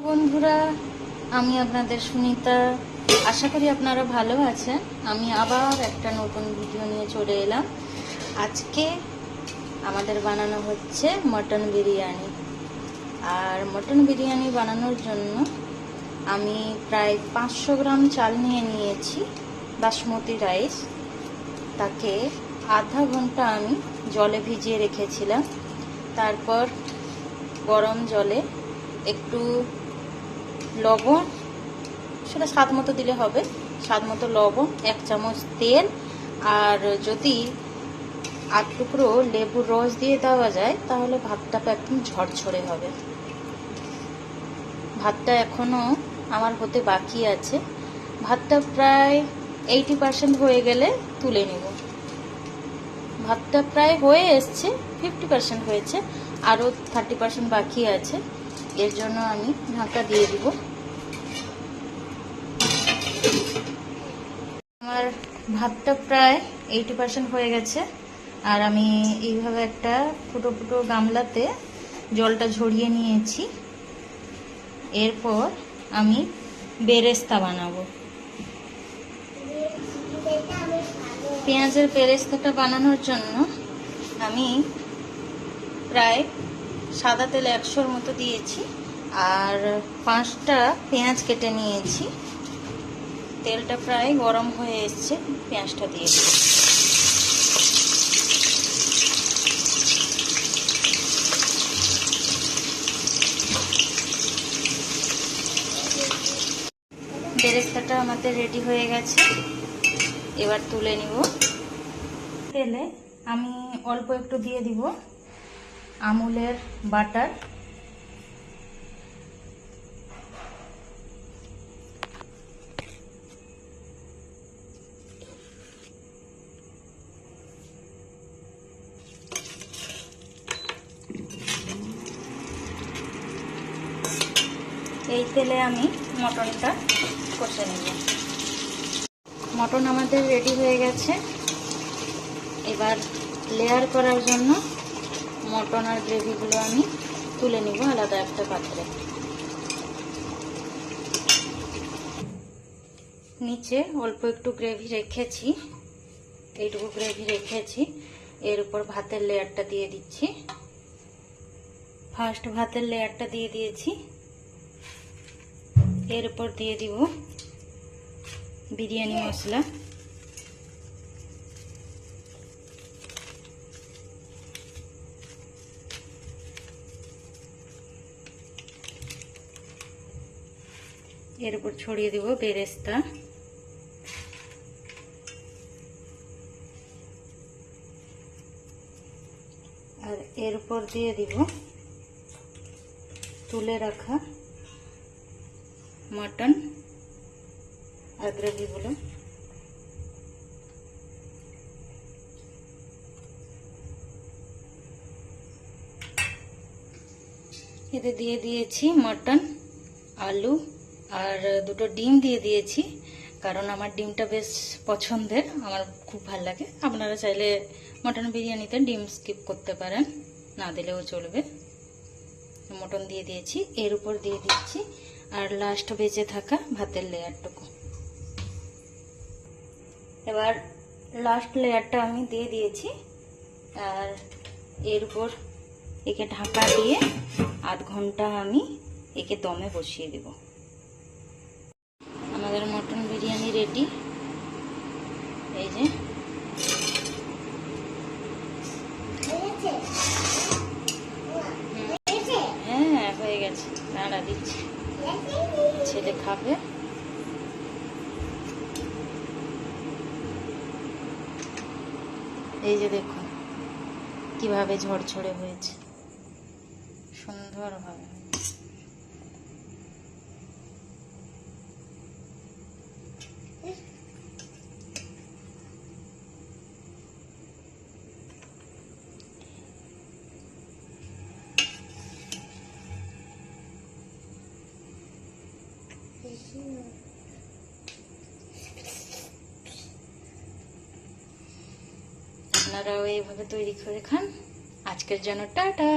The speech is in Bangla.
বন্ধুরা, আমি আপনাদের সুনিতা। আশা করি আপনারা ভালো আছেন। আমি আবার একটা নতুন ভিডিও নিয়ে চলে এলাম। আজকে আমাদের বানানো হচ্ছে মটন বিরিয়ানি। আর মটন বিরিয়ানি বানানোর জন্য আমি প্রায় 500 গ্রাম চাল নিয়ে নিয়েছি, বাসমতি রাইস। তাকে আধা ঘন্টা আমি জলে ভিজিয়ে রেখেছিলাম। তারপর গরম জলে একটু লবণ, সেটা স্বাদ মতো দিলে হবে, স্বাদ মতো লবণ, 1 চামচ তেল, আর যদি 8 টুকরো লেবুর রস দিয়ে দেওয়া যায় তাহলে ভাতটা একদম ঝরঝরে হবে। ভাতটা এখনো আমার হতে বাকি আছে। ভাতটা প্রায় 80% হয়ে গেলে তুলে নেব। ভাতটা প্রায় হয়ে এসছে, 50% হয়েছে, আরও 30% বাকি আছে। এর জন্য আমি ঢাকা দিয়ে দিব। আমার ভাতটা প্রায় 80% হয়ে গেছে। আর আমি এইভাবে একটা ফুটো ফুটো গামলাতে জলটা ঝরিয়ে নিয়েছি। এরপর আমি বেরেস্তা বানাবো। পেঁয়াজের বেরেস্তাটা বানানোর জন্য আমি প্রায় সাদা তেল 100-র মতো দিয়েছি, আর 5টা পেঁয়াজ কেটে নিয়েছি। তেলটা প্রায় গরম হয়ে এসছে, পেঁয়াজটা দিয়ে দিই। বেরেস্তাটা আমাদের রেডি হয়ে গেছে, এবার তুলে নিব। তেলে আমি অল্প একটু দিয়ে দিব আমুলের বাটার। এই তেলে আমি মটনটা কষে নেব। মটন আমাদের রেডি হয়ে গেছে। এবার লেয়ার করার জন্য মটন আর গ্রেভিগুলো আমি তুলে নিব আলাদা একটা পাত্রে। নিচে অল্প একটু গ্রেভি রেখেছি, এইটুকু গ্রেভি রেখেছি। এর উপর ভাতের লেয়ারটা দিয়ে দিচ্ছি। ফার্স্ট ভাতের লেয়ারটা দিয়ে দিয়েছি। এর উপর দিয়ে দিব বিরিয়ানি মশলা। এর উপর ছড়িয়ে দিব বেরেস্তা। আর এর উপর দিয়ে দিব তুলে রাখা মটন আর গ্রেভিগুলো। এতে দিয়ে দিয়েছি মটন, আলু আর 2টো ডিম দিয়ে দিয়েছি, কারণ আমার ডিমটা বেশ পছন্দের, আমার খুব ভালো লাগে। আপনারা চাইলে মটন বিরিয়ানিতে ডিম স্কিপ করতে পারেন, না দিলেও চলবে। মটন দিয়ে দিয়েছি, এর উপর দিয়ে দিচ্ছি আর লাস্ট বেঁচে থাকা ভাতের লেয়ারটুকু। এবার লাস্ট লেয়ারটা আমি দিয়ে দিয়েছি, আর এর উপর একে ঢাকা দিয়ে আধ ঘন্টা আমি একে দমে বসিয়ে দেব। আমাদের মটন বিরিয়ানি রেডি। এই যে হ্যাঁ, হয়ে গেছে। নাড়া দিচ্ছি, ছেলে খাবে। এই যে দেখুন কিভাবে ঝরঝরে হয়েছে, সুন্দরভাবে। আপনারাও এইভাবে তৈরি করে খান। আজকের জন্য টাটা।